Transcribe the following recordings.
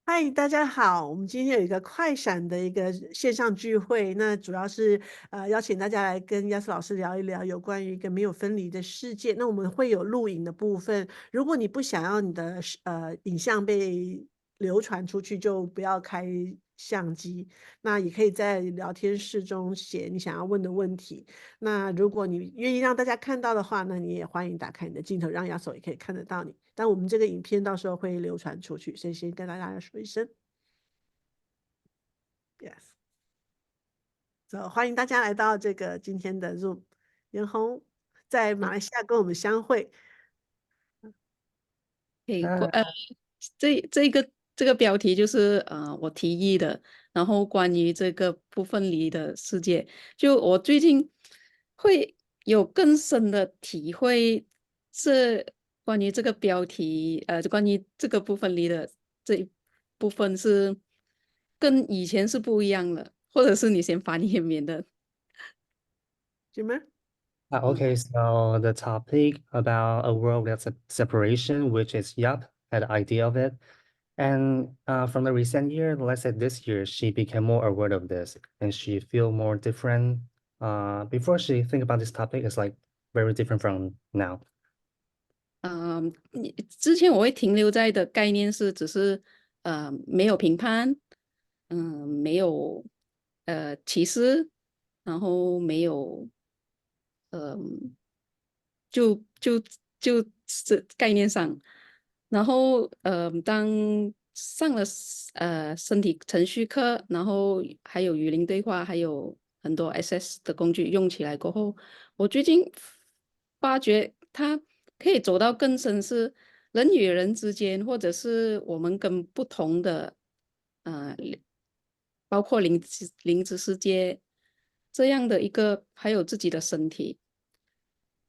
嗨，大家好，我们今天有一个快闪的一个线上聚会，那主要是邀请大家来跟亚斯老师聊一聊有关于一个没有分离的世界。那我们会有录影的部分，如果你不想要你的影像被流传出去，就不要开相机。那也可以在聊天室中写你想要问的问题。那如果你愿意让大家看到的话，那你也欢迎打开你的镜头，让亚索也可以看得到你。但我们这个影片到时候会流传出去，所以先跟大家说一声，yes。欢迎大家来到这个今天的 Zoom。袁弘在马来西亚跟我们相会。诶，那这个标题就是我提议的，然后关于这个不分离的世界，就我最近会有更深的体会，是关于这个标题，就关于这个不分离的这一部分是跟以前是不一样的，或者是你先发言免的，姐妹，okay, so the topic about a world without separation, which is yup, had the idea of it. And from the recent year, let's say this year, she became more aware of this and she feel more different. Before she think about this topic, it's like very different from now. 之前我会停留在的概念是，只是没有评判，没有歧视，然后没有就是概念上，然后当上了身体程序课，然后还有语音对话，还有很多 SS 的工具用起来过后，我最近发觉它可以走到更深，是人与人之间，或者是我们跟不同的呃，包括灵知世界这样的一个，还有自己的身体。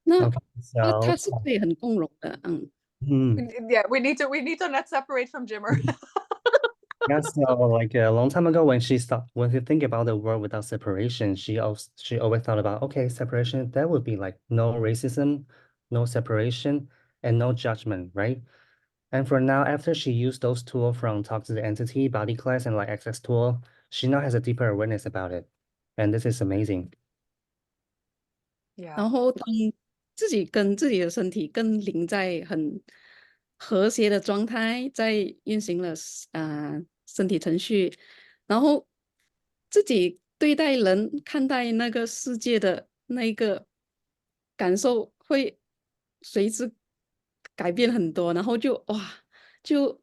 那 Okay, 它 so 是可以很共融的，嗯。hmm. Yeah, we need to not separate from Jimmer. Yeah, so like a long time ago when she think about the world without separation, she always thought about okay, separation, that would be like no racism, no separation, and no judgment, right? And for now, after she used those tools from talk to the entity, body class, and like access tool, she now has a deeper awareness about it. And this is amazing. Yeah. 然后当自己跟自己的身体更临在很和谐的状态，在运行了身体程序，然后自己对待人、看待那个世界的那一个感受会随之改变很多，然后就哇，就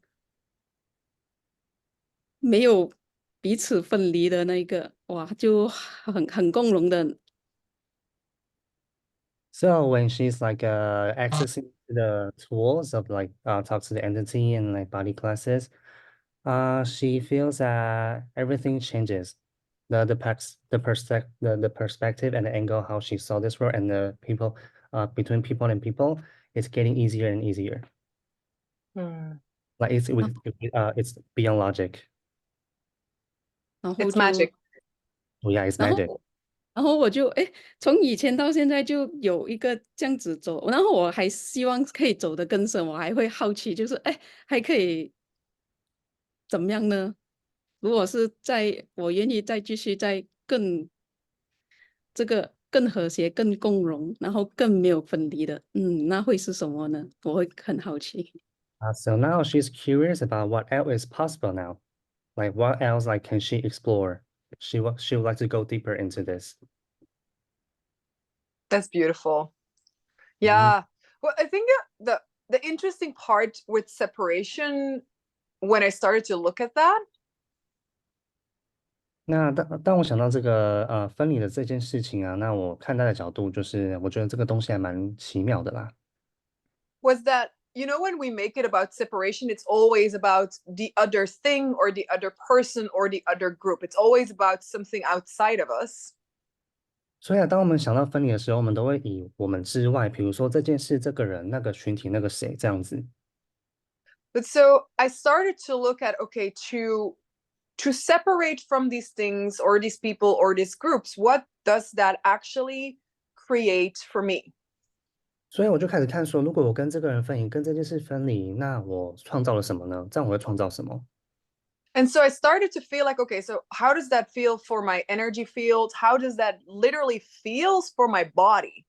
没有彼此分离的那个哇，就很共融的。So when she's like accessing the tools of like talk to the entity and like body classes, she feels that everything changes. The perspective and the angle how she saw this world and the people between people and people, it's getting easier and easier. Hmm. Like it's beyond logic. 然后 It's 就 magic. Oh yeah, it's 然后 magic. 然后我就从以前到现在就有一个这样子走，然后我还希望可以走得更深，我还会好奇，就是还可以怎么样呢？如果是我愿意再继续再这个更和谐、更共融，然后更没有分离的，那会是什么呢？我会很好奇。So now she's curious about what else is possible now. Like what else like can she explore? She would like to go deeper into this. That's beautiful. Mhm. Yeah. Well, I think the interesting part with separation when I started to look at that 那当我想到这个分离的这件事情啊，那我看待的角度就是，我觉得这个东西还蛮奇妙的啦。was that when we make it about separation, it's always about the other thing or the other person or the other group. It's always about something outside of us. 所以啊，当我们想到分离的时候，我们都会以我们之外，比如说这件事、这个人、那个群体、那个谁这样子。But so I started to look at, okay, to separate from these things or these people or these groups, what does that actually create for me? 所以我就开始看说，如果我跟这个人分离，跟这件事分离，那我创造了什么呢？这样我会创造什么？ And so I started to feel like, okay, so how does that feel for my energy field? How does that literally feels for my body?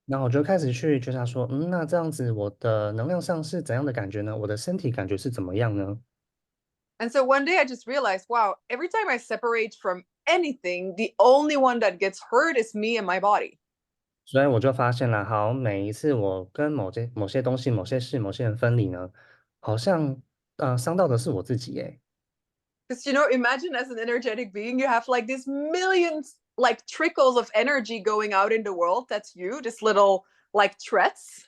然后我就开始去觉察说，那这样子我的能量上是怎样的感觉呢？我的身体感觉是怎么样呢？And so one day I just realized, wow, every time I separate from anything, the only one that gets hurt is me and my body. 所以我就发现了，好，每一次我跟某些东西、某些事、某些人分离呢，好像伤到的是我自己耶。Because, imagine as an energetic being, you have like these millions, like trickles of energy going out in the world. That's you, this little like threads.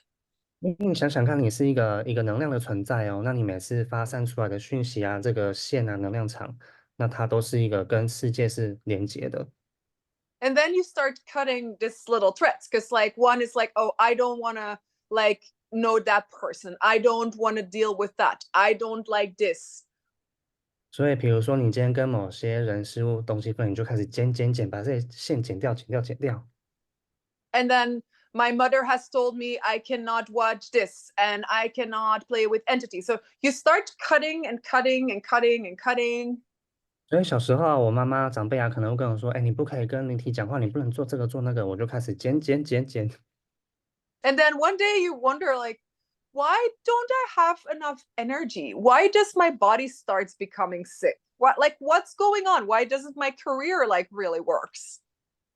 你想想看，你是一个能量的存在哦，那你每次发散出来的讯息啊，这个线啊，能量场，那它都是一个跟世界是连接的。And then you start cutting this little threads because like one is like, oh, I don't want to like know that person. I don't want to deal with that. I don't like this. 所以，比如说你今天跟某些人、事物、东西分离，你就开始剪，把这些线剪掉，剪掉，剪掉。And then my mother has told me I cannot watch this and I cannot play with entities. So you start cutting and cutting and cutting and cutting. 所以小时候啊我妈妈长辈啊，可能会跟我说：“哎，你不可以跟灵体讲话，你不能做这个做那个。”我就开始剪。And then one day you wonder, like, why don't I have enough energy? Why does my body starts becoming sick? What's going on? Why doesn't my career like really works?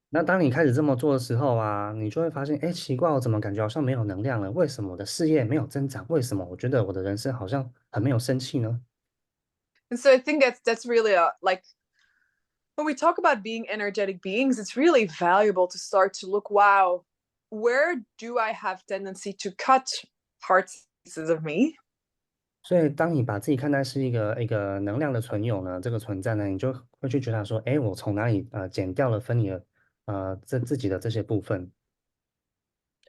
那当你开始这么做的时候啊，你就会发现，哎，奇怪，我怎么感觉好像没有能量了？为什么我的事业没有增长？为什么我觉得我的人生好像很没有生气呢？And so I think that's really a like when we talk about being energetic beings, it's really valuable to start to look, wow, where do I have tendency to cut parts pieces of me? 所以，当你把自己看待是一个能量的存有呢，这个存在呢，你就会去觉得说，哎，我从哪里减掉了分离了自己的这些部分。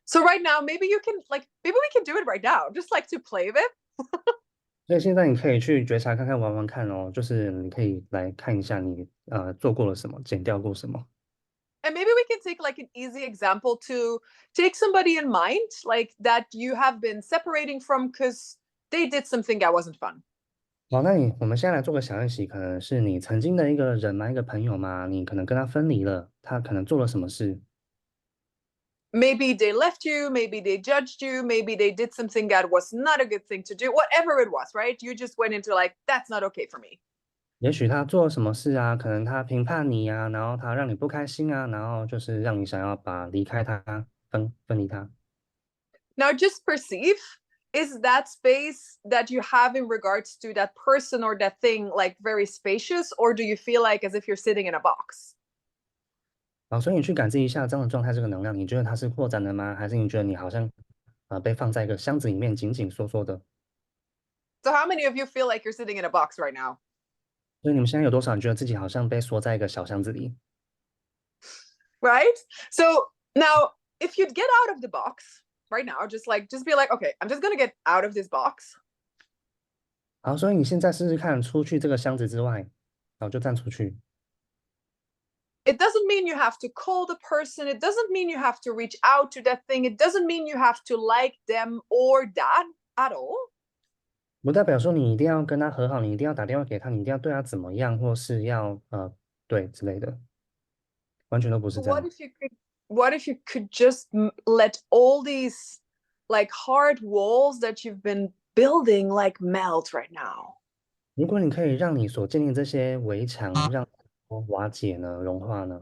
So right now, maybe we can do it right now, just like to play with it. 所以现在你可以去觉察看看、玩玩看哦，就是你可以来看一下你做过了什么，减掉过什么。And maybe we can take like an easy example to take somebody in mind, like that you have been separating from because they did something that wasn't fun. 好，我们现在来做个小练习，可能是你曾经的一个人嘛，一个朋友嘛，你可能跟他分离了，他可能做了什么事？Maybe they left you, maybe they judged you, maybe they did something that was not a good thing to do, whatever it was, right? You just went into like, that's not okay for me. 也许他做了什么事啊？可能他评判你啊，然后他让你不开心啊，然后就是让你想要离开他，分离他。Now just perceive, is that space that you have in regards to that person or that thing like very spacious, or do you feel like as if you're sitting in a box? 好，所以你去感知一下这样的状态，这个能量，你觉得它是扩展的吗？还是你觉得你好像被放在一个箱子里面紧紧缩缩的？So how many of you feel like you're sitting in a box right now? 所以你们现在有多少人觉得自己好像被缩在一个小箱子里？ Right? So now if you'd get out of the box right now, just be like, okay, I'm just gonna get out of this box. 好，所以你现在试试看，出去这个箱子之外，然后就站出去。It doesn't mean you have to call the person. It doesn't mean you have to reach out to that thing. It doesn't mean you have to like them or that at all. 不代表说你一定要跟他和好，你一定要打电话给他，你一定要对他怎么样，或是要对之类的，完全都不是这 What 样。 if you could just let all these like hard walls that you've been building like melt right now? 如果你可以让你所建立的这些围墙让瓦解呢、融化呢？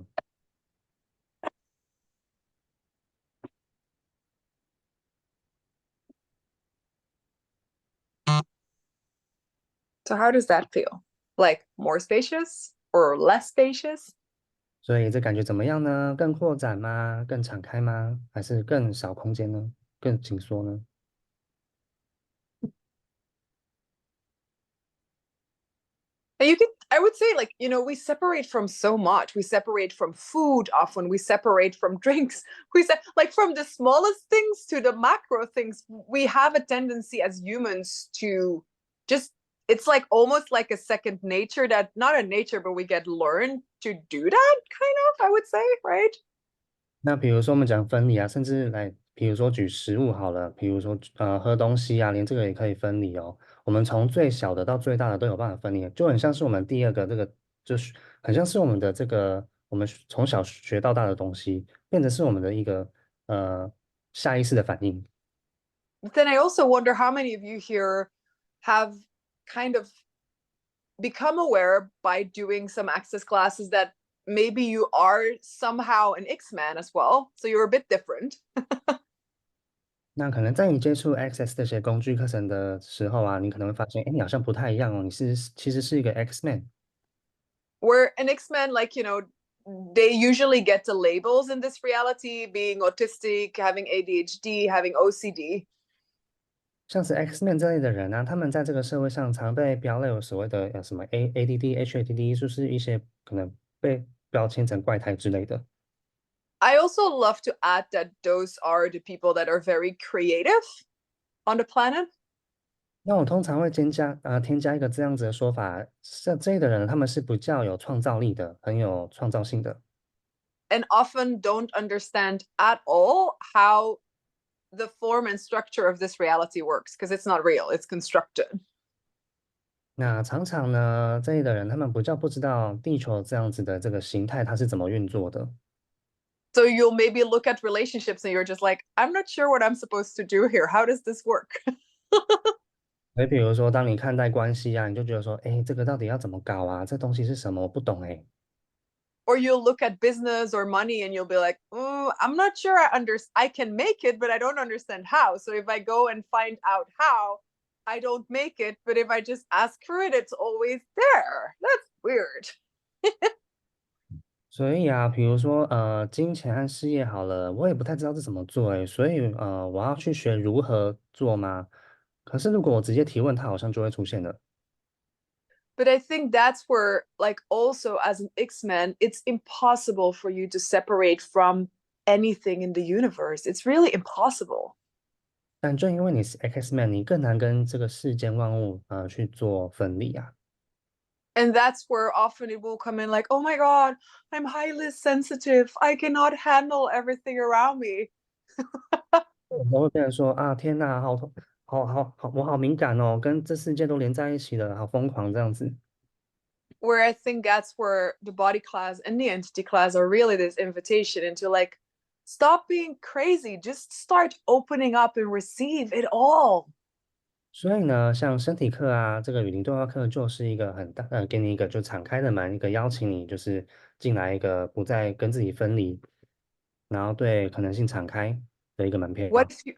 So how does that feel? Like more spacious or less spacious? 所以这感觉怎么样呢？更扩展吗？更敞开吗？还是更少空间呢？更紧缩呢？ And I would say, like, we separate from so much. We separate from food often. We separate from drinks. Like from the smallest things to the macro things. We have a tendency as humans to just, it's like almost like a second nature that, not a nature, but we get learned to do that kind of, I would say, right? 那比如说我们讲分离啊，甚至来比如说举食物好了，比如说喝东西啊，连这个也可以分离哦。我们从最小的到最大的都有办法分离，就很像是我们第二个这个，就是很像是我们的这个我们从小学到大的东西，变成是我们的一个下意识的反应。But then I also wonder how many of you here have kind of become aware by doing some access classes that maybe you are somehow an X-man as well. So you're a bit different. 那可能在你接触 Access 这些工具课程的时候啊，你可能会发现，哎，你好像不太一样哦，你其实是一个 X-Man。Where an X-man, like, they usually get the labels in this reality, being autistic, having ADHD, having OCD. 像是 X-Men 这类的人啊，他们在这个社会上常被标类有所谓的什么 ADD、HADD，就是一些可能被标签成怪胎之类的。I also love to add that those are the people that are very creative on the planet. 那我通常会添加一个这样子的说法，像这类的人，他们是比较有创造力的，很有创造性的。And often don't understand at all how the form and structure of this reality works because it's not real, it's constructed. 那常常呢，这类的人他们比较不知道地球这样子的这个形态它是怎么运作的。So you'll maybe look at relationships and you're just like, I'm not sure what I'm supposed to do here. How does this work? 所以比如说，当你看待关系啊，你就觉得说，哎，这个到底要怎么搞啊？这东西是什么？我不懂哎。Or you'll look at business or money and you'll be like, I'm not sure I can make it, but I don't understand how. So if I go and find out how, I don't make it. But if I just ask for it, it's always there. That's weird. 所以啊，比如说金钱和事业好了，我也不太知道这怎么做诶，所以我要去学如何做吗？可是如果我直接提问，它好像就会出现了。But I think that's where, like, also as an X-Men, it's impossible for you to separate from anything in the universe. It's really impossible. 但正因为你是 X Man，你更难跟这个世间万物去做分离啊。And that's where often it will come in like, oh my God, I'm highly sensitive. I cannot handle everything around me. 有时候会变成说啊，天呐，好痛，我好敏感哦，跟这世界都连在一起了，好疯狂这样子。Where I think that's where the body class and the entity class are really this invitation into like, stop being crazy, just start opening up and receive it all. 所以呢，像身体课啊，这个语音对话课就是一个很大，给你一个就敞开的门，一个邀请你就是进来一个不再跟自己分离，然后对可能性敞开的一个门What票。if you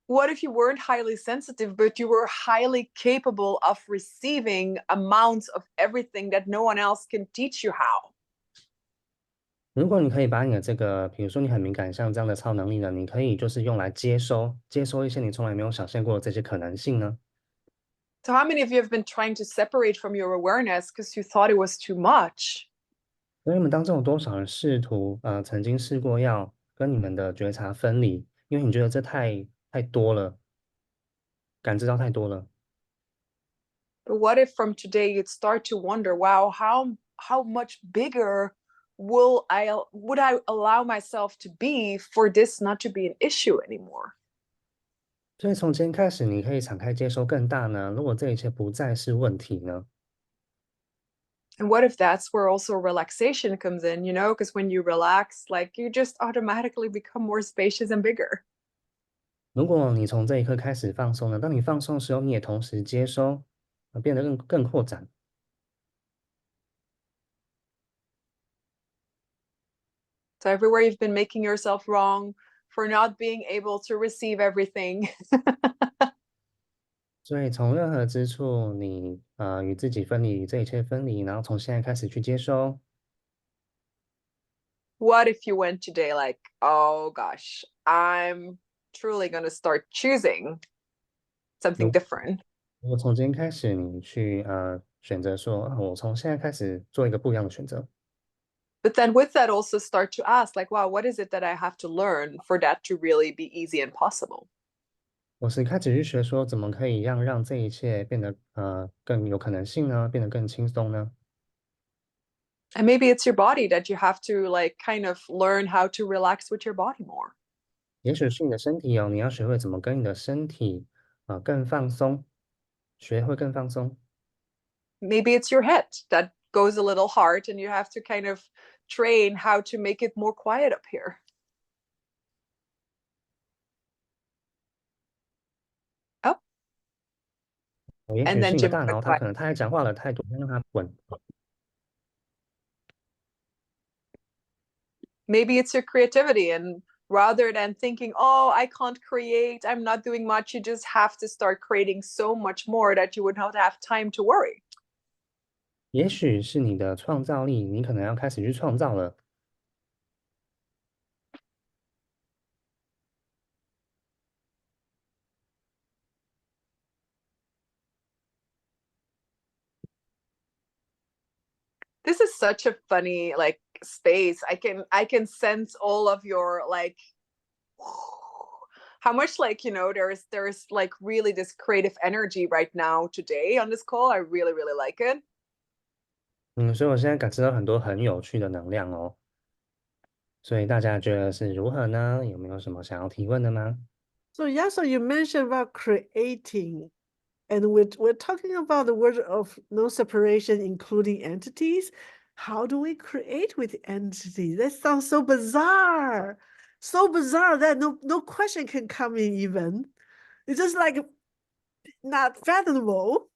what if you weren't highly sensitive, but you were highly capable of receiving amounts of everything that no one else can teach you how? 如果你可以把你的这个，比如说你很敏感，像这样的超能力呢，你可以就是用来接收一些你从来没有想象过的这些可能性呢。So, how many of you have been trying to separate from your awareness because you thought it was too much? 所以你们当中有多少人试图曾经试过要跟你们的觉察分离，因为你觉得这太多了，感知到太多了。But what if from today you'd start to wonder, wow, how much bigger would I allow myself to be for this not to be an issue anymore? 所以从今天开始，你可以敞开接收更大呢。如果这一切不再是问题呢？And what if that's where also relaxation comes in, because when you relax, like you just automatically become more spacious and bigger. 如果你从这一刻开始放松了，当你放松的时候，你也同时接收，变得更扩展。So everywhere you've been making yourself wrong for not being able to receive everything. 所以从任何之处，你与自己分离，与这一切分离，然后从现在开始去接收。What if you went today like, oh gosh, I'm truly going to start choosing something 如 different? 如果从今天开始，你去选择说，我从现在开始做一个不一样的选择。But then with that, also start to ask, like, wow, what is it that I have to learn for that to really be easy and possible? 我是开始去学说，怎么可以让这一切变得更有可能性呢？变得更轻松呢？And maybe it's your body that you have to like kind of learn how to relax with your body more. 也许是你的身体哦，你要学会怎么跟你的身体更放松，学会更放松。Maybe it's your head that goes a little hard and you have to kind of train how to make it more quiet up here. Oh, 也 and 许是 then 你的 Jim 大 got 脑，它 quiet. 可能太讲话了太多，先让它稳。Maybe it's your creativity, and rather than thinking, oh, I can't create, I'm not doing much, you just have to start creating so much more that you would not have time to worry. 也许是你的创造力，你可能要开始去创造了。This is such a funny like space. I can sense all of your like how much like there's like really this creative energy right now today on this call. I really really like it. 所以我现在感知到很多很有趣的能量哦。所以大家觉得是如何呢？有没有什么想要提问的吗？ So yeah, so you mentioned about creating, and we're talking about the word of no separation, including entities. How do we create with entities? That sounds so bizarre. So bizarre that no question can come in even. It's just like not fathomable.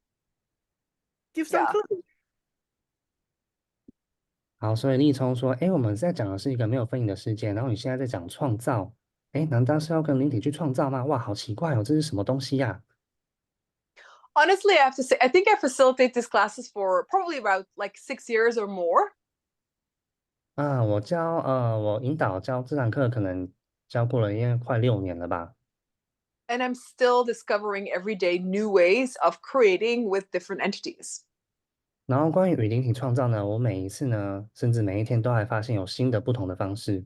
Give some Yeah. clue. 好，所以立聪说，哎，我们在讲的是一个没有分离的世界，然后你现在在讲创造，哎，难道是要跟灵体去创造吗？哇，好奇怪哦，这是什么东西呀？Honestly, I have to say, I think I facilitate these classes for probably about like 6 years or more. 我引导教这堂课，可能教过了，应该快6年了吧。And I'm still discovering every day new ways of creating with different entities. 然后关于与灵体创造呢，我每一次呢，甚至每一天都还发现有新的不同的方式。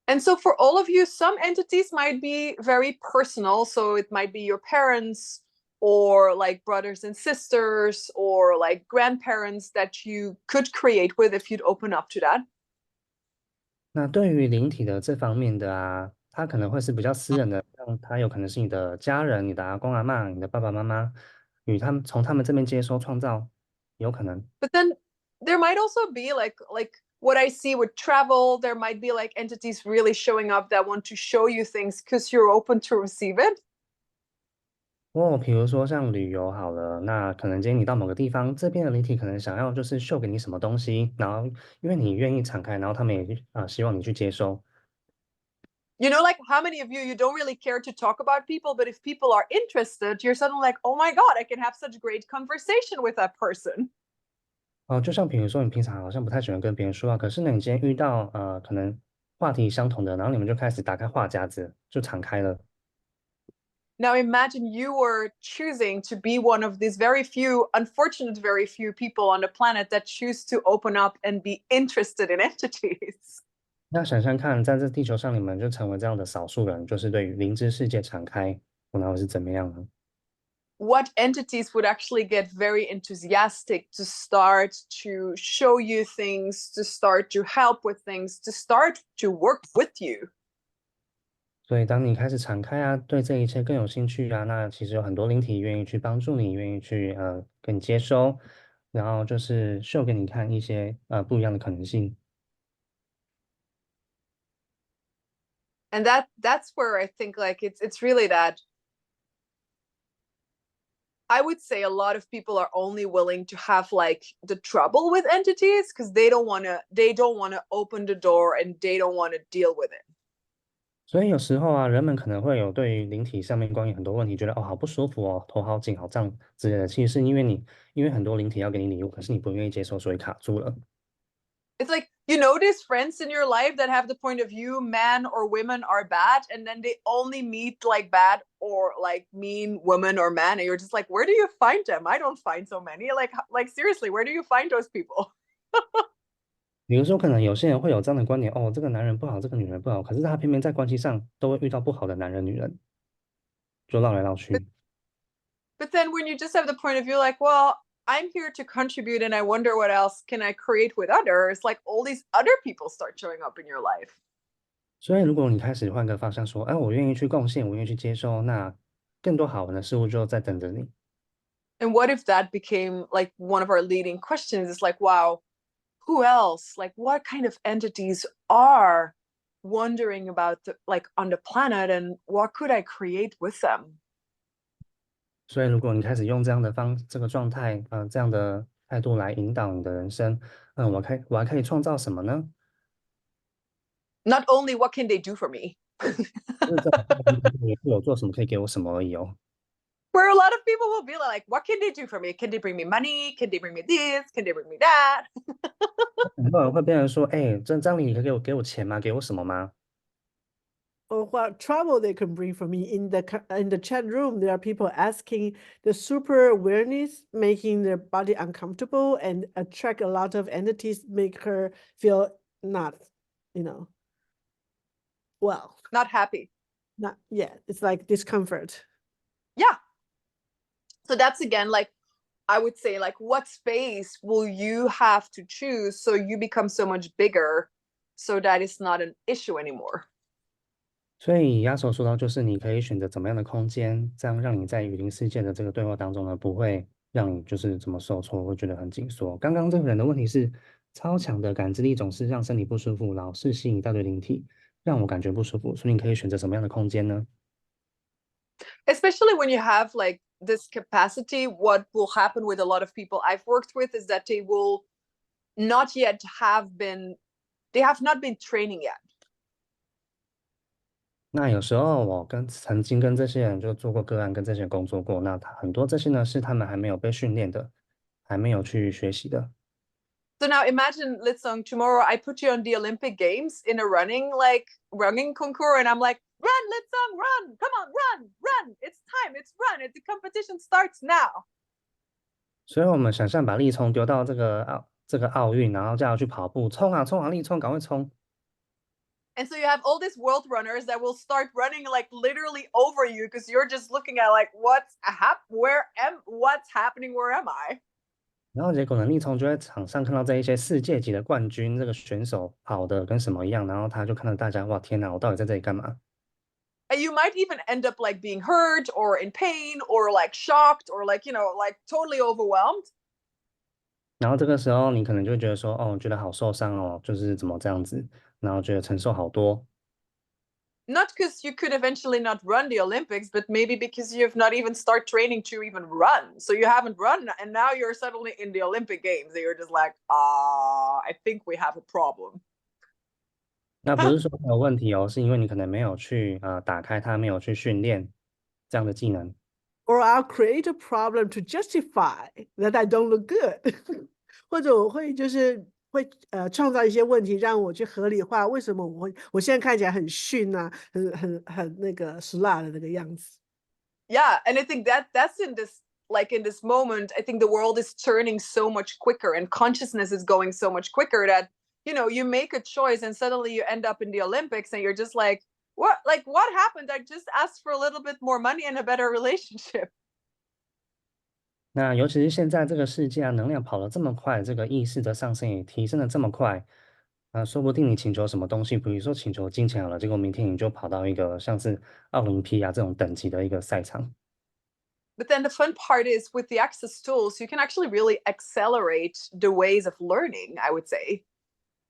And so for all of you, some entities might be very personal. So it might be your parents or like brothers and sisters or like grandparents that you could create with if you'd open up to that. 那对于灵体的这方面的啊，它可能会是比较私人的，像它有可能是你的家人、你的阿公阿嬷、你的爸爸妈妈，与他们从他们这边接收创造，有可能。But then there might also be like what I see with travel, there might be like entities really showing up that want to show you things because you're open to receive it. 比如说像旅游好了，那可能今天你到某个地方，这边的灵体可能想要就是秀给你什么东西，然后因为你愿意敞开，然后他们也希望你去接收。Like how many of you don't really care to talk about people, but if people are interested, you're suddenly like, oh my God, I can have such great conversation with that person. 就像比如说你平常好像不太喜欢跟别人说话，可是呢，你今天遇到可能话题相同的，然后你们就开始打开话匣子，就敞开了。Now imagine you were choosing to be one of these very few, unfortunate, very few people on the planet that choose to open up and be interested in entities. 那想想看，在这地球上，你们就成为这样的少数人，就是对于灵知世界敞开，然后是怎么样呢？What entities would actually get very enthusiastic to start to show you things, to start to help with things, to start to work with you? 所以，当你开始敞开啊，对这一切更有兴趣啊，那其实有很多灵体愿意去帮助你，愿意去跟你接收，然后就是秀给你看一些不一样的可能性。And that's where I think like it's really that I would say a lot of people are only willing to have like the trouble with entities because they don't want to open the door and they don't want to deal with it. 所以有时候啊，人们可能会有对于灵体上面关于很多问题，觉得哦好不舒服哦，头好紧、好胀之类的。其实是因为很多灵体要给你礼物，可是你不愿意接受，所以卡住了。It's like these friends in your life that have the point of view men or women are bad, and then they only meet like bad or like mean women or men, and you're just like, where do you find them? I don't find so many. Like seriously, where do you find those people? 比如说，可能有些人会有这样的观点，哦，这个男人不好，这个女人不好，可是他偏偏在关系上都会遇到不好的男人、女人，就绕来绕but,去。but then when you just have the point of view, like, well, I'm here to contribute, and I wonder what else can I create with others. Like all these other people start showing up in your life. 所以如果你开始换个方向说，哎，我愿意去贡献，我愿意去接受，那更多好玩的事物就在等着你。And what if that became like one of our leading questions? It's like, wow, who else? Like, what kind of entities are wondering about like on the planet, and what could I create with them? 所以如果你开始用这个状态，这样的态度来引导你的人生，我还可以创造什么呢？Not only what can they do for me, 就是这种也会有做什么可以给我什么而已哦。where a lot of people will be like, what can they do for me? Can they bring me money? Can they bring me this? Can they bring me that? 很多人会变成说，哎，张理，你可以给我钱吗？给我什么吗？Or what trouble they can bring for me in the chat room. There are people asking the super awareness, making their body uncomfortable and attract a lot of entities, make her feel not, you know, well, Not happy. not yeah. It's like discomfort. Yeah. So that's again like I would say like what space will you have to choose so you become so much bigger so that it's not an issue anymore. 所以亚手说到，就是你可以选择怎么样的空间，这样让你在雨林世界的这个对话当中呢，不会让你就是怎么受挫，会觉得很紧缩。刚刚这个人的问题是，超强的感知力总是让身体不舒服，老是吸引一大堆灵体，让我感觉不舒服。所以你可以选择什么样的空间呢？ Especially when you have like this capacity, what will happen with a lot of people I've worked with is that they will not yet they have not been training yet. 那有时候我曾经跟这些人就做过个案，跟这些人工作过。那很多这些呢是他们还没有被训练的，还没有去学习的。So now imagine, let's say tomorrow I put you on the Olympic Games in a running concours, and I'm like, run, let's run, come on, run, it's time, it's run, the competition starts now. 所以我们想象把立冲丢到这个奥运，然后叫他去跑步，冲啊冲啊，立冲，赶快冲！And so you have all these world runners that will start running like literally over you because you're just looking at like what's happening, where am I? 然后结果呢，立冲就在场上看到这一些世界级的冠军，这个选手跑的跟什么一样，然后他就看到大家，哇，天哪，我到底在这里干嘛？And you might even end up like being hurt or in pain or like shocked or like, like totally overwhelmed. 然后这个时候你可能就会觉得说，哦，觉得好受伤哦，就是怎么这样子，然后觉得承受好多。Not because you could eventually not run the Olympics, but maybe because you have not even start training to even run. So you haven't run, and now you're suddenly in the Olympic Games, and you're just like, I think we have a problem. 那不是说没有问题哦，是因为你可能没有去打开它，没有去训练这样的技能。Or I'll create a problem to justify that I don't look good. 或者我会就是会创造一些问题，让我去合理化为什么我现在看起来很逊啊，很那个死辣的那个样子。Yeah, and I think that's in this moment, I think the world is turning so much quicker and consciousness is going so much quicker that you make a choice and suddenly you end up in the Olympics and you're just like, what happened? I just asked for a little bit more money and a better relationship. 那尤其是现在这个世界啊，能量跑得这么快，这个意识的上升也提升的这么快，说不定你请求什么东西，比如说请求金钱好了，结果明天你就跑到一个像是奥林匹亚这种等级的一个赛场。But then the fun part is with the access tools, you can actually really accelerate the ways of learning, I would say.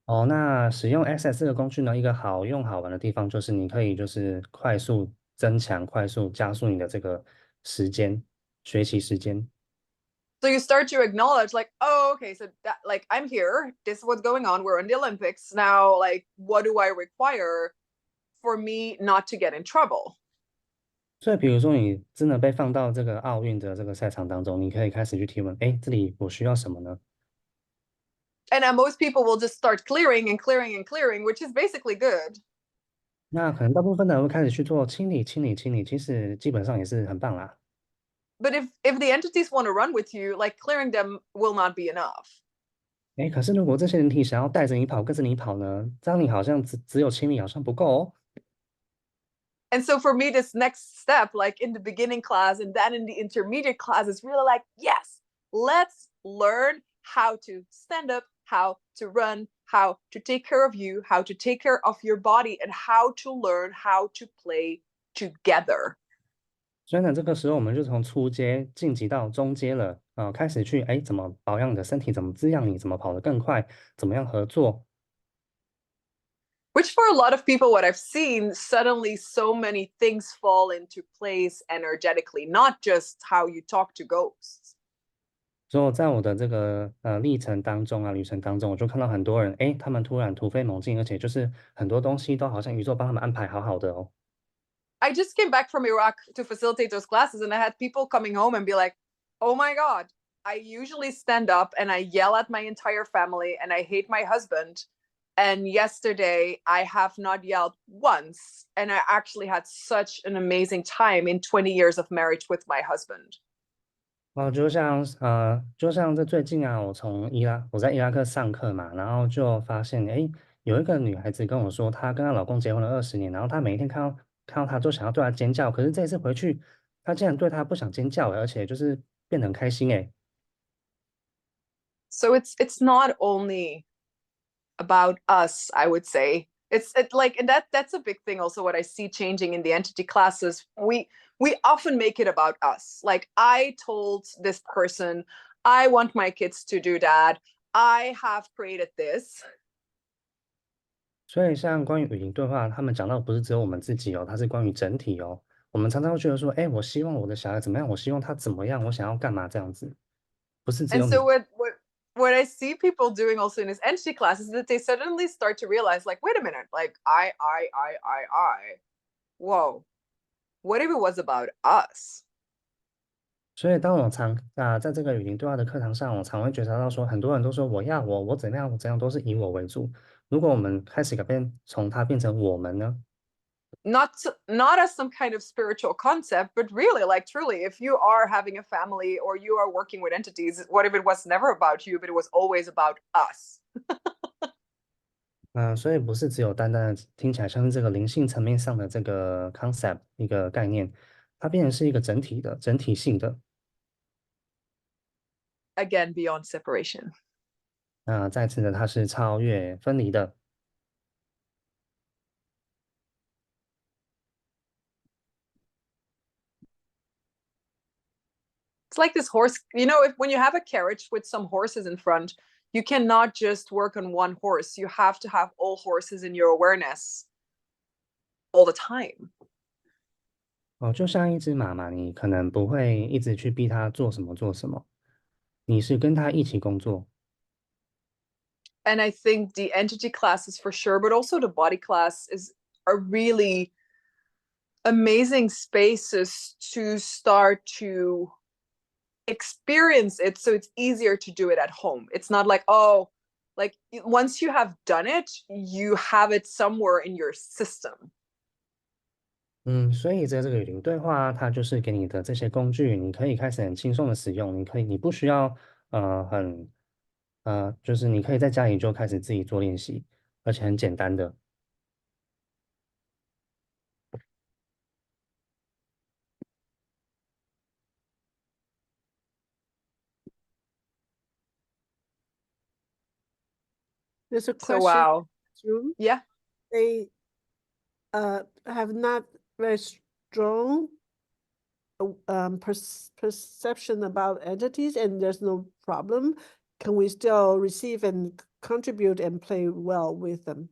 哦，那使用 Access 这个工具呢，一个好用好玩的地方就是你可以就是快速增强、快速加速你的这个时间，学习时间。So you start to acknowledge like, oh, okay, so that like I'm here, this is what's going on, we're in the Olympics now, like what do I require for me not to get in trouble? 所以，比如说你真的被放到这个奥运的这个赛场当中，你可以开始去提问：哎，这里我需要什么呢？ And most people will just start clearing and clearing and clearing, which is basically good. 那可能大部分的人会开始去做清理、清理、清理，其实基本上也是很棒啦。But if the entities want to run with you, like clearing them will not be enough. 哎，可是如果这些人体想要带着你跑、跟着你跑呢，这样你好像只有清理好像不够哦。And so for me, this next step, like in the beginning class and then in the intermediate class, is really like, yes, let's learn how to stand up, how to run, how to take care of you, how to take care of your body, and how to learn how to play together. 所以呢，这个时候我们就从初阶晋级到中阶了，开始去怎么保养你的身体，怎么滋养你，怎么跑得更快，怎么样合作。Which for a lot of people, what I've seen, suddenly so many things fall into place energetically, not just how you talk to ghosts. 所以在我的这个历程当中啊，旅程当中，我就看到很多人，他们突然突飞猛进，而且就是很多东西都好像宇宙帮他们安排好好的哦。I just came back from Iraq to facilitate those classes, and I had people coming home and be like, "Oh my God, I usually stand up and I yell at my entire family and I hate my husband. And yesterday I have not yelled once. And I actually had such an amazing time in 20 years of marriage with my husband." 就像这最近啊，我在伊拉克上课嘛，然后就发现，有一个女孩子跟我说，她跟她老公结婚了20年，然后她每一天看到她都想要对她尖叫，可是这一次回去，她竟然对她不想尖叫，而且就是变得很开心哎。So it's not only about us, I would say. It's like, and that's a big thing also what I see changing in the entity classes. We often make it about us. Like, I told this person I want my kids to do that. I have created this. 所以像关于语音对话，他们讲到不是只有我们自己哦，它是关于整体哦。我们常常会觉得说，我希望我的小孩怎么样，我希望他怎么样，我想要干嘛这样子，不是只And 有 so 你。what I see people doing also in this entity class is that they suddenly start to realize, like, wait a minute, like, I. Whoa, what if it was about us? 所以当在这个语音对话的课堂上，我常会觉察到说，很多人都说我怎样我怎样都是以我为主。如果我们开始改变，从他变成我们呢？Not as some kind of spiritual concept, but really, like, truly, if you are having a family or you are working with entities, what if it was never about you, but it was always about us? 所以不是只有单单的听起来像是这个灵性层面上的这个 concept 一个概念，它变成是一个整体的、整体性的。Again, beyond separation. 再次的，它是超越分离的。It's like this horse, if when you have a carriage with some horses in front, you cannot just work on one horse. You have to have all horses in your awareness all the time. 就像一只马嘛，你可能不会一直去逼它做什么做什么，你是跟它一起工作。And I think the entity classes for sure, but also the body class are really amazing spaces to start to experience it, so it's easier to do it at home. It's not like, oh, like, once you have done it, you have it somewhere in your system. 所以在这个语音对话，它就是给你的这些工具，你可以开始很轻松的使用，你不需要很就是你可以在家里就开始自己做练习，而且很简单的。There's a So question wow. in the room. Yeah. They have not very strong perception about entities, and there's no problem. Can we still receive and contribute and play well with them?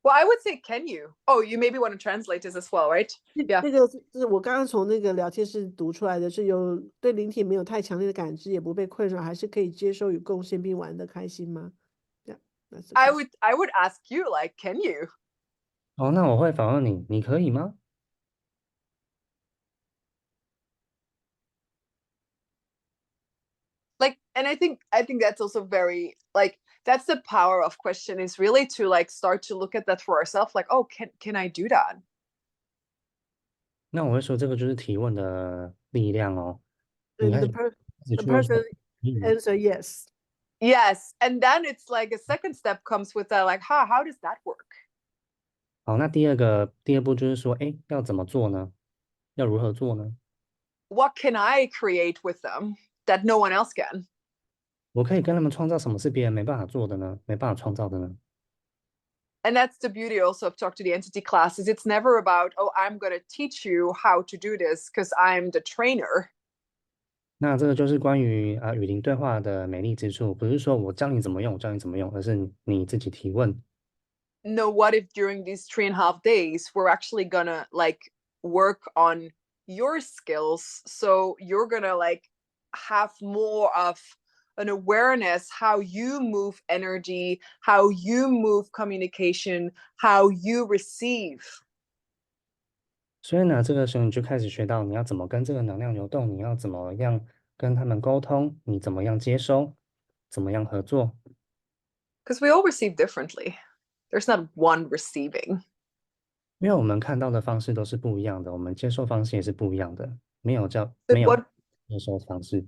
Well, I would say, can you? Oh, you maybe want to translate this as well, right? Yeah. 那个是我刚刚从那个聊天室读出来的，是有对灵体没有太强烈的感知，也不被困扰，还是可以接受与贡献并玩得开心吗？Yeah, that's the question. I would ask you, like, can you? 那我会反问你，你可以吗？ Like, and I think that's also very, like, that's the power of question, is really to, like, start to look at that for ourselves, like, oh, can I do that? 那我会说这个就是提问的力量哦。你 And 开始只 the 去问说，person answer yes. Yes. And then it's like a second step comes with that, like, how does that work? 好，那第二步就是说，要怎么做呢？要如何做呢？What can I create with them that no one else can? 我可以跟他们创造什么是别人没办法做的呢？没办法创造的呢？And that's the beauty also of Talk to the Entity classes. It's never about, oh, I'm going to teach you how to do this because I'm the trainer. 那这个就是关于语音对话的美丽之处，不是说我教你怎么用，我教你怎么用，而是你自己提问。No, what if during these 3.5 days, we're actually going to like work on your skills? So you're going to like have more of an awareness how you move energy, how you move communication, how you receive. 所以呢，这个时候你就开始学到你要怎么跟这个能量流动，你要怎么样跟他们沟通，你怎么样接收，怎么样合作。Because we all receive differently. There's not one receiving. 因为我们看到的方式都是不一样的，我们接受方式也是不一样的，没有But 没有接收方式。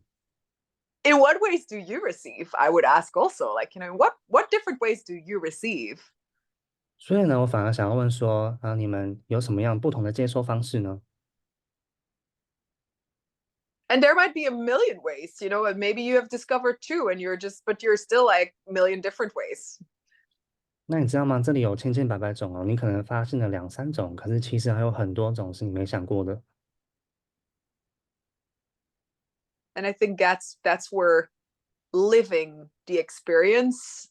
in what ways do you receive? I would ask also, like, what different ways do you receive? 所以呢，我反而想要问说，你们有什么样不同的接收方式呢？And there might be a million ways, and maybe you have discovered two and but you're still like a million different ways. 那你知道吗？这里有千千百百种哦，你可能发现了两三种，可是其实还有很多种是你没想过的。And I think that's where living the experience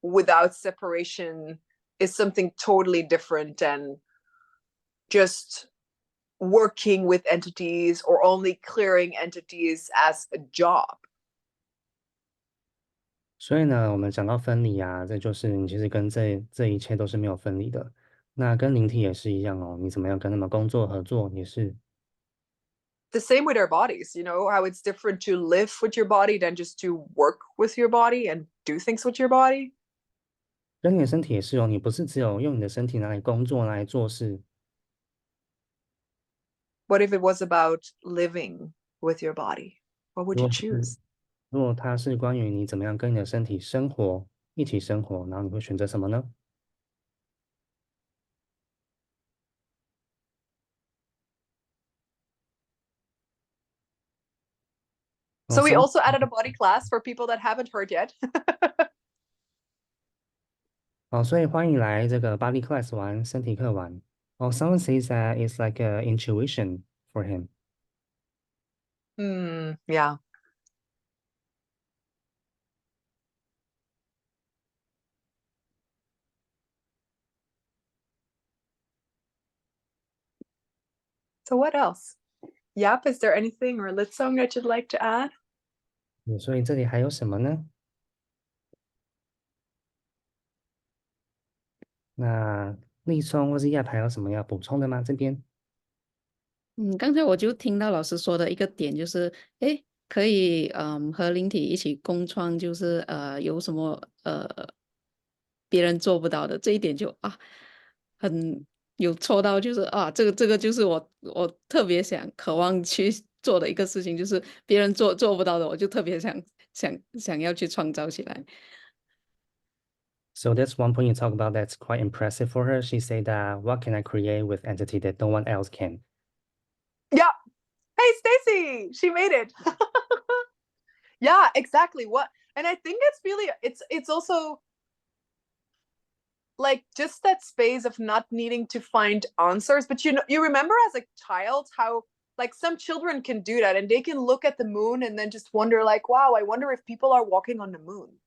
without separation is something totally different than just working with entities or only clearing entities as a job. 所以呢，我们讲到分离啊，这就是你其实跟这一切都是没有分离的。那跟灵体也是一样哦，你怎么样跟他们工作合作也是。The same with our bodies, how it's different to live with your body than just to work with your body and do things with your body. 跟你的身体也是哦，你不是只有用你的身体拿来工作、拿来做事。What if it was about living with your body? What would 如 you 果是 choose? 如果它是关于你怎么样跟你的身体生活，一起生活，然后你会选择什么呢？哦 So we ，some also added a body class for people that haven't heard yet. 哦，所以欢迎来这个 body class 玩身体课玩。哦，someone says that it's like a intuition for him。Yeah. So what else? Yep, is there anything or lit song that you'd like to add? 所以这里还有什么呢？那立聪或是亚牌有什么要补充的吗？这边？刚才我就听到老师说的一个点，就是诶，可以和灵体一起共创，就是有什么别人做不到的这一点就很有戳到，就是这个就是我特别渴望去做的一个事情，就是别人做不到的，我就特别想要去创造起来。So that's one point you talk about that's quite impressive for her. She said that what can I create with entity that no one else can? Yeah. Hey, Stacy, she made it. Yeah, exactly. And I think it's really it's also like just that space of not needing to find answers. But you remember as a child how like some children can do that and they can look at the moon and then just wonder like, wow, I wonder if people are walking on the moon.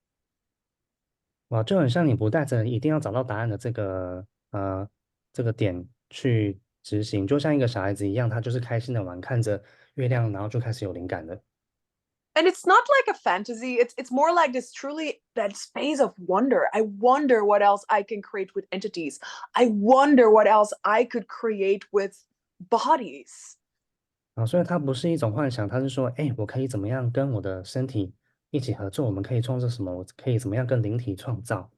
哇，就很像你不带着一定要找到答案的这个点去执行，就像一个小孩子一样，他就是开心的玩，看着月亮，然后就开始有灵感了。And it's not like a fantasy, it's more like this truly that space of wonder. I wonder what else I can create with entities. I wonder what else I could create with bodies. 啊，所以它不是一种幻想，它是说，哎，我可以怎么样跟我的身体一起合作？我们可以创造什么？我可以怎么样跟灵体创造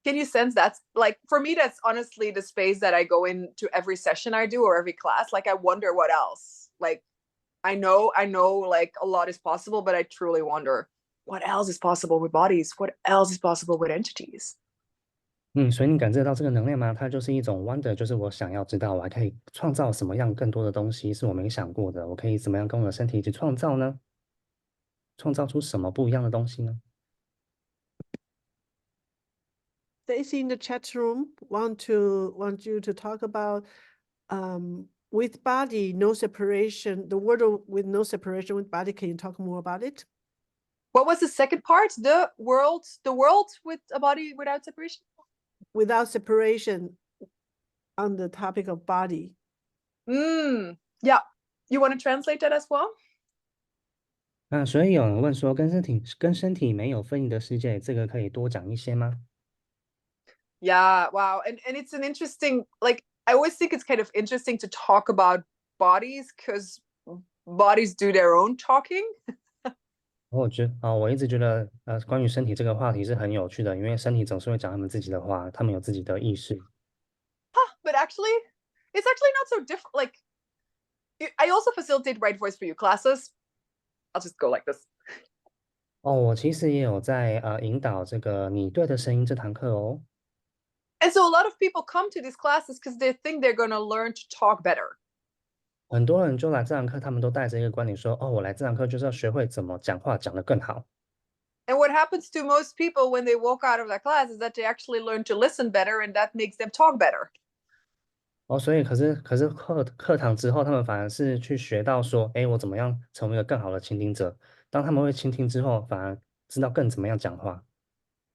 ？Can you sense that's like for me that's honestly the space that I go into every session I do or every class. Like I wonder what else. Like I know like a lot is possible, but I truly wonder what else is possible with bodies? What else is possible with entities? 所以你感知得到这个能量吗？它就是一种 wonder，就是我想要知道，我还可以创造什么样更多的东西是我没想过的，我可以怎么样跟我的身体一起创造呢？创造出什么不一样的东西呢？ Stacy in the chat room want you to talk about with body no separation. The word with no separation with body. Can you talk more about it? What was the second part? The world with a body without separation? Without separation on the topic of body. Yeah. You want to translate that as well? 所以有人问说，跟身体没有分离的世界，这个可以多讲一些吗？ Yeah, wow. And it's an interesting, like, I always think it's kind of interesting to talk about bodies because bodies do their own talking. 我一直觉得，关于身体这个话题是很有趣的，因为身体总是会讲他们自己的话，他们有自己的意识。But actually, it's actually not so different. Like, I also facilitate Right Voice for You classes. I'll just go like this. 我其实也有在引导这个你对的声音这堂课哦。And so a lot of people come to these classes because they think they're going to learn to talk better. 很多人就来这堂课，他们都带着一个观点说，我来这堂课就是要学会怎么讲话，讲得更好。And what happens to most people when they walk out of that class is that they actually learn to listen better, and that makes them talk better. 所以可是课堂之后，他们反而是去学到说，我怎么样成为一个更好的倾听者。当他们会倾听之后，反而知道更怎么样讲话。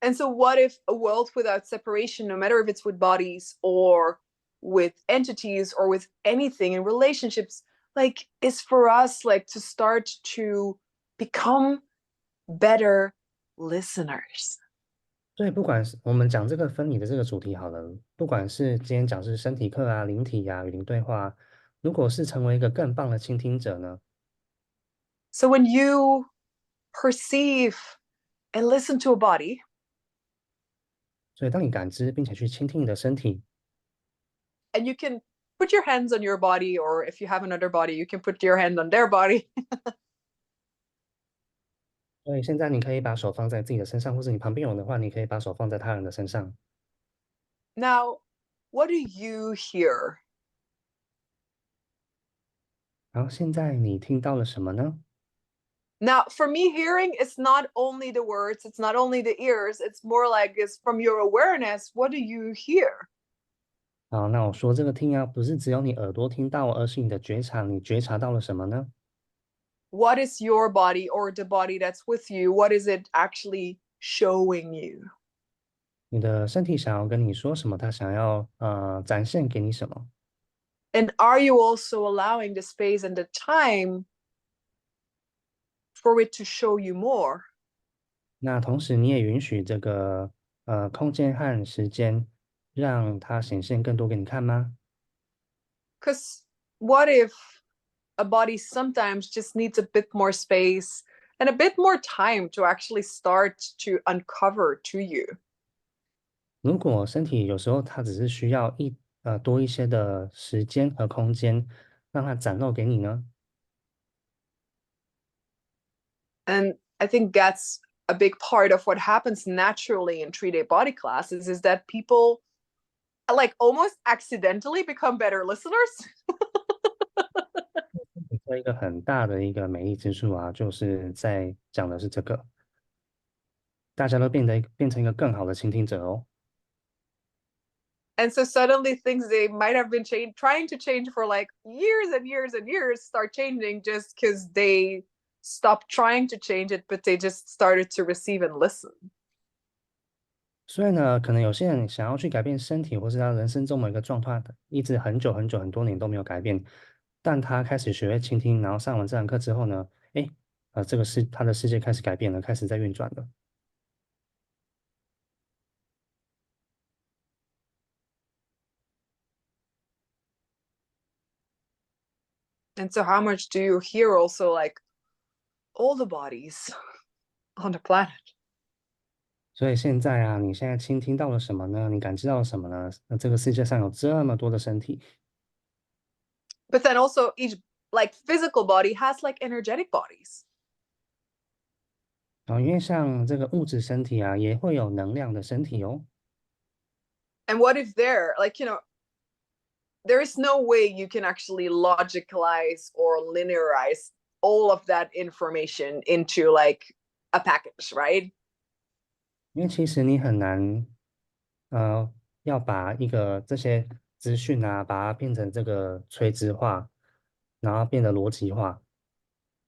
And so what if a world without separation, no matter if it's with bodies or with entities or with anything in relationships, like is for us like to start to become better listeners. 所以不管是我们讲这个分离的这个主题好了，不管是今天讲是身体课啊、灵体啊、语灵对话，如果是成为一个更棒的倾听者呢？ So when you perceive and listen to a body, 所以当你感知并且去倾听你的身体， and you can put your hands on your body, or if you have another body, you can put your hand on their body. 所以现在你可以把手放在自己的身上，或者你旁边有人的话，你可以把手放在他人的身上。 Now, what do you hear? 然后现在你听到了什么呢？ Now, for me, hearing is not only the words, it's not only the ears, it's more like it's from your awareness. What do you hear? 好，那我说这个听啊，不是只有你耳朵听到，而是你的觉察，你觉察到了什么呢？ What is your body or the body that's with you? What is it actually showing you? 你的身体想要跟你说什么？他想要展现给你什么？ And are you also allowing the space and the time for it to show you more? 那同时你也允许这个空间和时间，让它显现更多给你看吗？ Because what if a body sometimes just needs a bit more space and a bit more time to actually start to uncover to you? 如果身体有时候它只是需要多一些的时间和空间，让它展露给你呢？ And I think that's a big part of what happens naturally in 3-day body classes is that people like almost accidentally become better listeners. 这一个很大的一个美丽之处啊，就是在讲的是这个，大家都变成一个更好的倾听者哦。 And so suddenly things they might have been trying to change for like years and years and years start changing just because they stopped trying to change it, but they just started to receive and listen. 所以呢，可能有些人想要去改变身体，或是他人生中某一个状态，一直很久很久很多年都没有改变，但他开始学会倾听，然后上完这堂课之后呢，他的世界开始改变了，开始在运转了。 And so how much do you hear also like all the bodies on the planet? 所以现在啊，你现在倾听到了什么呢？你感知到了什么呢？那这个世界上有这么多的身体， But then also each like physical body has like energetic bodies. 然后因为像这个物质身体啊，也会有能量的身体哦。 And what if they're like, there is no way you can actually logicalize or linearize all of that information into like a package, right? 因为其实你很难，要把这些资讯啊，把它变成这个垂直化，然后变得逻辑化。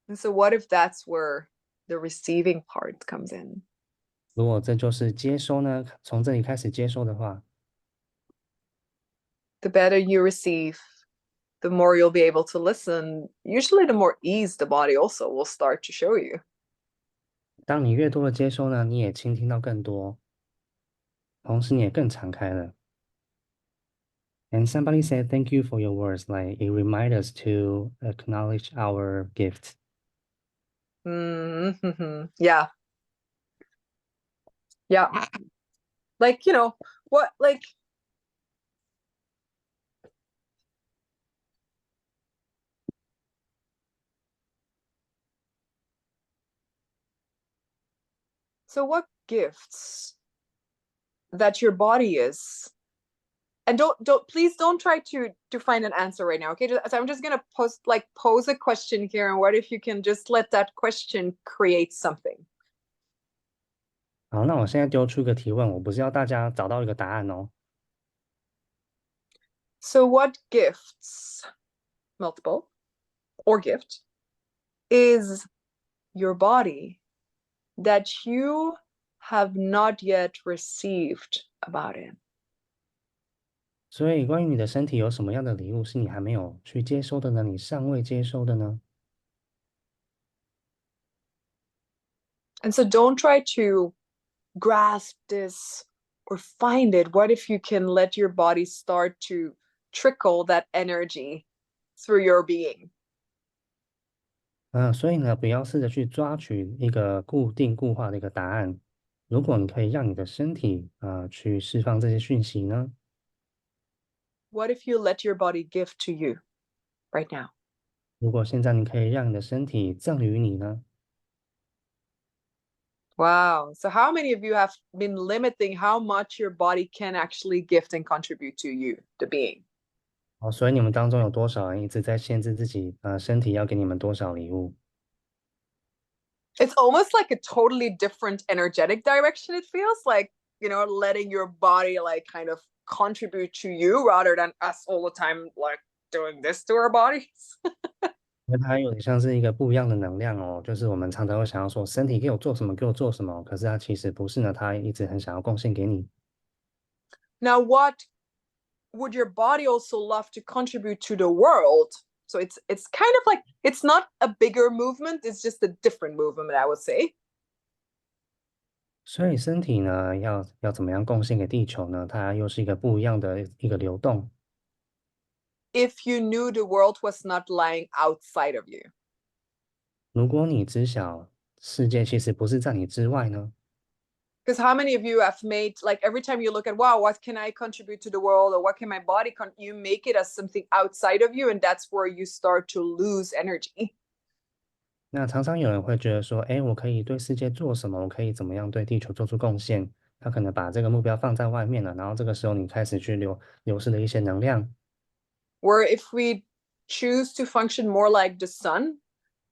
And so what if that's where the receiving part comes in? 如果这就是接收呢，从这里开始接收的话， The better you receive, the more you'll be able to listen. Usually the more ease the body also will start to show you. 当你越多的接收呢，你也倾听到更多，同时你也更敞开了。And somebody said, "Thank you for your words." Like it reminds us to acknowledge our gift. Mm-hmm. Yeah. Yeah. Like, what, like, so what gifts that your body is, and please don't try to find an answer right now, okay? So I'm just gonna pose a question here, and what if you can just let that question create something? 好，那我现在丢出一个提问，我不是要大家找到一个答案哦。So what gifts, multiple or gift, is your body that you have not yet received about it? 所以关于你的身体有什么样的礼物是你还没有去接收的呢？你尚未接收的呢？ And so don't try to grasp this or find it. What if you can let your body start to trickle that energy through your being? 所以呢，不要试着去抓取一个固化的一个答案。如果你可以让你的身体去释放这些讯息呢？ What if you let your body give to you right now? 如果现在你可以让你的身体赠予你呢？ Wow. So how many of you have been limiting how much your body can actually gift and contribute to you, the being? 哦，所以你们当中有多少人一直在限制自己身体要给你们多少礼物？ It's almost like a totally different energetic direction, it feels like, letting your body like kind of contribute to you rather than us all the time like doing this to our bodies. 因为它有点像是一个不一样的能量哦，就是我们常常会想要说身体给我做什么，给我做什么，可是它其实不是呢，它一直很想要贡献给你。 Now, what would your body also love to contribute to the world? So it's kind of like, it's not a bigger movement, it's just a different movement, I would say. 所以身体呢，要怎么样贡献给地球呢？它又是一个不一样的一个流动。If you knew the world was not lying outside of you. 如果你知晓世界其实不是在你之外呢？ Because how many of you have made, like every time you look at, wow, what can I contribute to the world, or what can my body you make it as something outside of you, and that's where you start to lose energy. 那常常有人会觉得说，哎，我可以对世界做什么？我可以怎么样对地球做出贡献？他可能把这个目标放在外面了，然后这个时候你开始去流失了一些能量。Where if we choose to function more like the sun,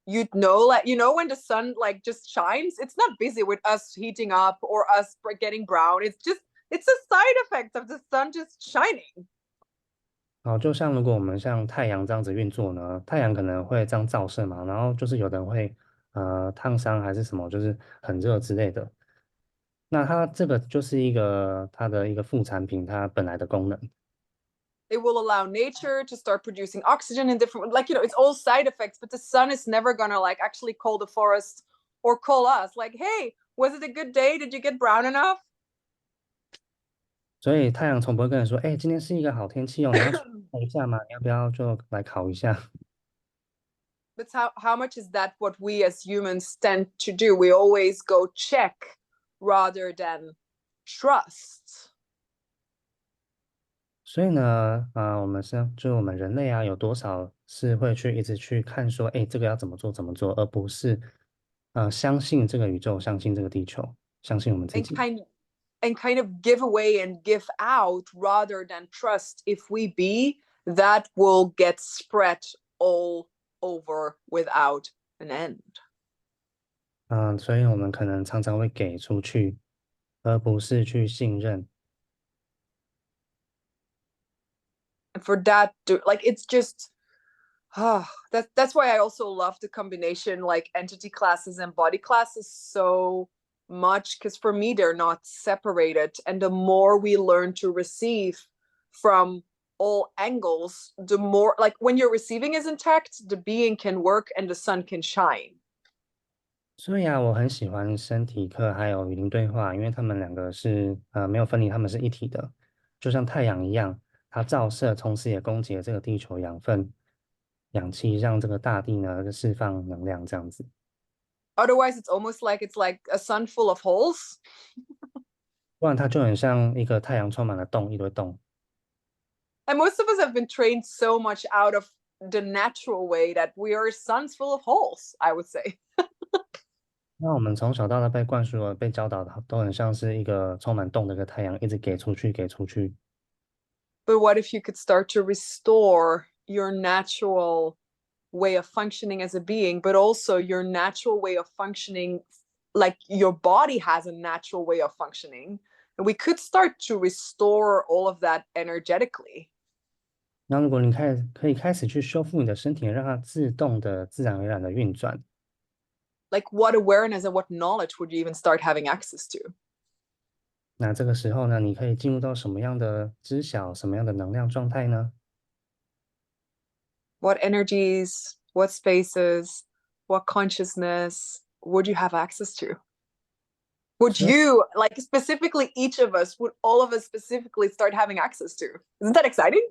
you'd know, like, when the sun like just shines, it's not busy with us heating up or us getting brown. It's a side effect of the sun just shining. 好，就像如果我们像太阳这样子运作呢，太阳可能会这样照射嘛，然后就是有人会烫伤还是什么，就是很热之类的。那它这个就是它的一个副产品，它本来的功能。It will allow nature to start producing oxygen in different, like, it's all side effects, but the sun is never gonna like actually call the forest or call us like, hey, was it a good day? Did you get brown enough? 所以太阳从不会跟人说，哎，今天是一个好天气哦，你要出来一下吗？你要不要就来烤一下？ But how much is that what we as humans tend to do? We always go check rather than trust. 所以呢，我们人类啊，有多少是会一直去看说，哎，这个要怎么做怎么做，而不是相信这个宇宙，相信这个地球，相信我们自己。And kind of give away and give out rather than trust. If we be, that will get spread all over without an end. 所以我们可能常常会给出去，而不是去信任。And for that to like it's just that's why I also love the combination like entity classes and body classes so much, because for me they're not separated, and the more we learn to receive from all angles, the more like when your receiving is intact, the being can work and the sun can shine. 所以啊，我很喜欢身体课还有语音对话，因为他们两个是没有分离，他们是一体的，就像太阳一样，它照射，同时也供给这个地球养分、氧气，让这个大地呢释放能量，这样子。Otherwise it's almost like it's like a sun full of holes. 不然它就很像一个太阳充满了洞，一堆洞。And most of us have been trained so much out of the natural way that we are suns full of holes, I would say. 那我们从小到大被灌输了、被教导的，都很像是一个充满洞的一个太阳，一直给出去、给出去。But what if you could start to restore your natural way of functioning as a being, but also your natural way of functioning, like your body has a natural way of functioning, and we could start to restore all of that energetically. 那如果你可以开始去修复你的身体，让它自动的、自然而然的运转。Like what awareness and what knowledge would you even start having access to? 那这个时候呢，你可以进入到什么样的知晓、什么样的能量状态呢？ What energies, what spaces, what consciousness would you have access to? Would Sure. you, like specifically each of us, would all of us specifically start having access to? Isn't that exciting?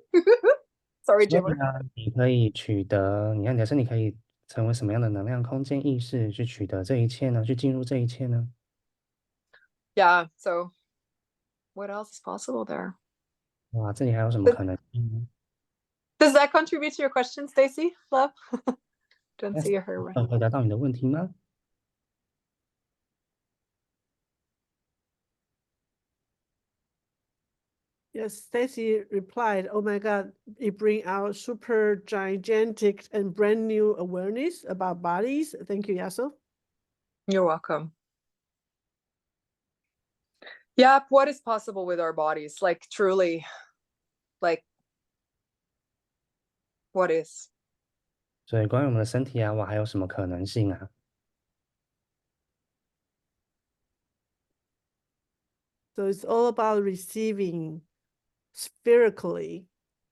Sorry, 所以 Jimmer. 呢，你可以取得，你看你的身体可以成为什么样的能量空间意识，去取得这一切呢？去进入这一切呢？ Yeah, so what else is possible there? 哇，这里还有什么可能性呢？ Does that contribute to your question, Stacy? Love? Don't see her. 回答到你的问题吗？ Yes, Stacy replied, "Oh my God, it bring out super gigantic and brand new awareness about bodies." Thank you, Yaso. You're welcome. Yeah, what is possible with our bodies? Like truly, like what is? 所以关于我们的身体啊，我还有什么可能性啊？ So it's all about receiving spherically，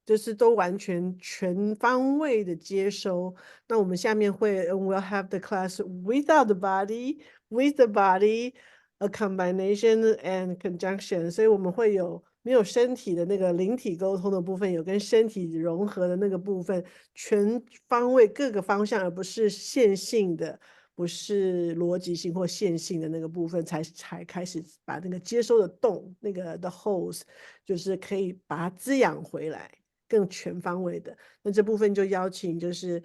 就是都完全全方位的接收。那我们下面会，we'll have the class without the body, with the body, a combination and conjunction。所以我们会有没有身体的那个灵体沟通的部分，有跟身体融合的那个部分，全方位各个方向，而不是线性的。不是逻辑性或线性的那个部分才开始把那个接收的洞，那个的 holes，就是可以把它滋养回来，更全方位的。那这部分就邀请就是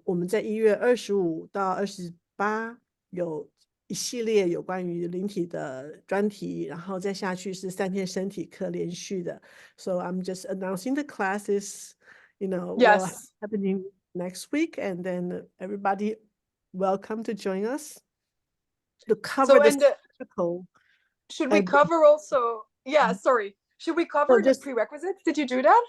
我们在1月25到28有一系列有关于灵体的专题，然后再下去是3天身体课连续的。So I'm just announcing the classes, will Yes. happening next week, and then everybody welcome to join us to cover So, the and cycle. should we And- cover also? Yeah, sorry. Should we cover the just- prerequisites? Did you do that?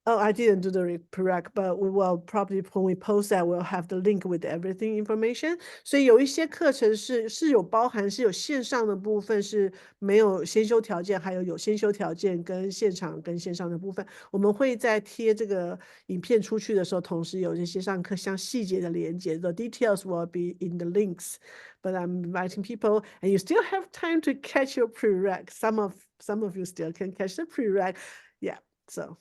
Oh, I didn't do the prereq, but we will probably when we post that, we'll have the link with everything information. 所以有一些课程是有包含是有线上的部分，是没有先修条件，还有先修条件跟现场跟线上的部分。我们会在贴这个影片出去的时候，同时有这些上课相细节的连接。The details will be in the links, but I'm inviting people, and you still have time to catch your prereq. Some of you still can catch the prereq. Yeah, so.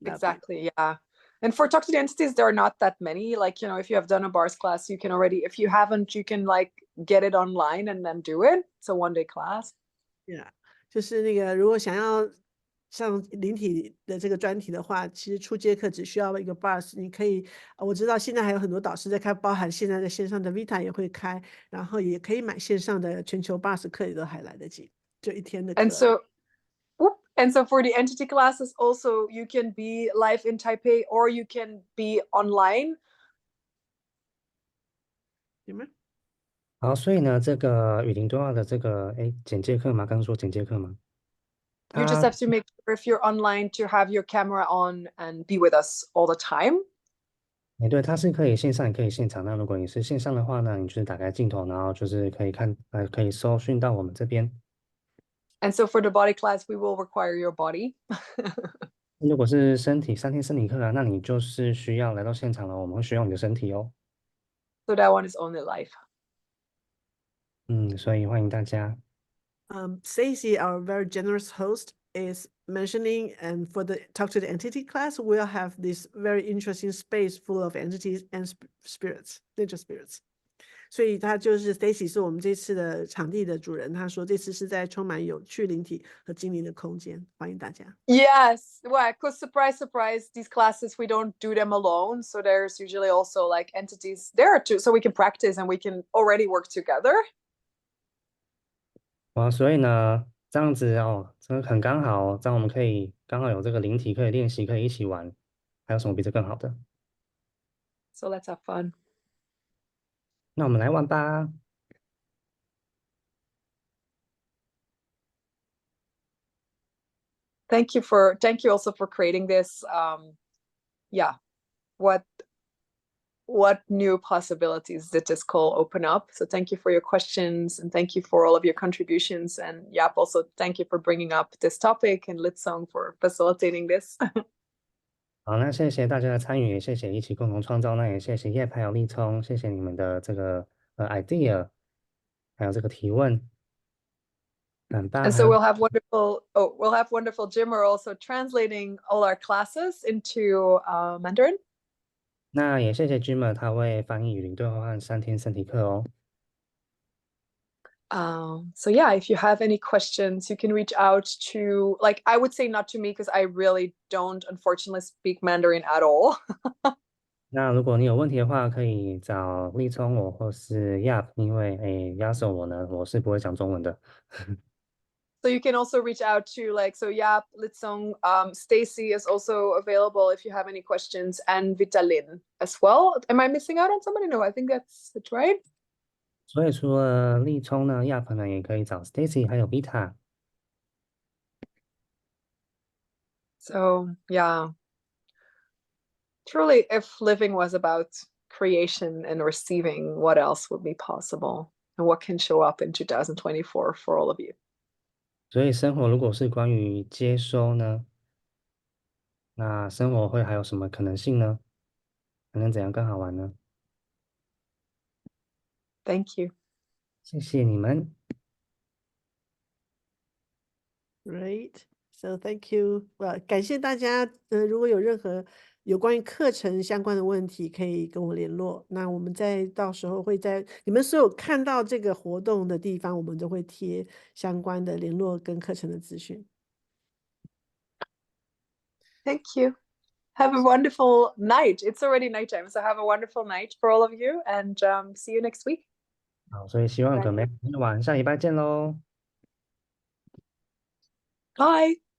Exactly, yeah. And for toxic entities, there are not that many. Like, if you have done a bars class, you can already, if you haven't, you can like get it online and then do it. It's a one-day class. Yeah，就是那个如果想要上灵体的这个专题的话，其实初阶课只需要一个 bars，你可以，我知道现在还有很多导师在开，包含现在在线上的 Vita 也会开，然后也可以买线上的全球 bars 课也都还来得及，就1天的课。And so for the entity classes also, you can be live in Taipei or you can be online. 有没有？好，所以呢，这个语音对话的这个简介课嘛，刚刚说简介课嘛， You just 它 have to make sure if you're online to have your camera on and be with us all the time. 对，它是可以线上也可以现场。那如果你是线上的话呢，你就是打开镜头，然后就是可以看可以搜寻到我们这边。 And so for the body class, we will require your body. 如果是3天身体课啊，那你就是需要来到现场了，我们会需要你的身体哦。So that one is only live. 所以欢迎大家。Stacy, our very generous host, is mentioning, and for the Talk to the Entity class, we'll have this very interesting space full of entities and spirits, nature spirits. 所以他就是 Stacy 是我们这次的场地的主人，他说这次是在充满有趣灵体和精灵的空间，欢迎大家。Yes, well, because surprise, surprise, these classes we don't do them alone. So there's usually also like entities there too, so we can practice and we can already work together. 所以呢，这样子哦，这个很刚好哦，这样我们可以刚好有这个灵体可以练习，可以一起玩，还有什么比这更好的？ So let's have fun. 那我们来玩吧。Thank you also for creating this. Yeah, what new possibilities did this call open up? So thank you for your questions and thank you for all of your contributions. And Yap, also thank you for bringing up this topic and Litsong for facilitating this. 好，那谢谢大家的参与，也谢谢一起共同创造，那也谢谢叶还有立聪，谢谢你们的这个idea，还有这个提问，很棒。 And so we'll have wonderful Jimmer also translating all our classes into Mandarin. 那也谢谢 Jimmer，他会翻译语音对话和3天身体课哦。So yeah, if you have any questions, you can reach out to, like, I would say not to me because I really don't, unfortunately, speak Mandarin at all. 那如果你有问题的话，可以找立聪我或是 Yap，因为亚手我呢，我是不会讲中文的。So you can also reach out to so Yap, Litsong, Stacy is also available if you have any questions, and Vitalin as well. Am I missing out on somebody? No, I think that's it, right? 所以除了立聪呢，Yap 呢也可以找 Stacy 还有 Vita。So yeah, truly, if living was about creation and receiving, what else would be possible? And what can show up in 2024 for all of you? 所以生活如果是关于接收呢，那生活会还有什么可能性呢？还能怎样更好玩呢？ Thank you. 谢谢你们。Right, so thank you. 感谢大家。如果有任何有关于课程相关的问题，可以跟我联络。那我们到时候会在你们所有看到这个活动的地方，我们都会贴相关的联络跟课程的资讯。Thank you. Have a wonderful night. It's already nighttime, so have a wonderful night for all of you, and see you next week. 好，所以希望有个美好的晚，下礼拜见喽。Bye.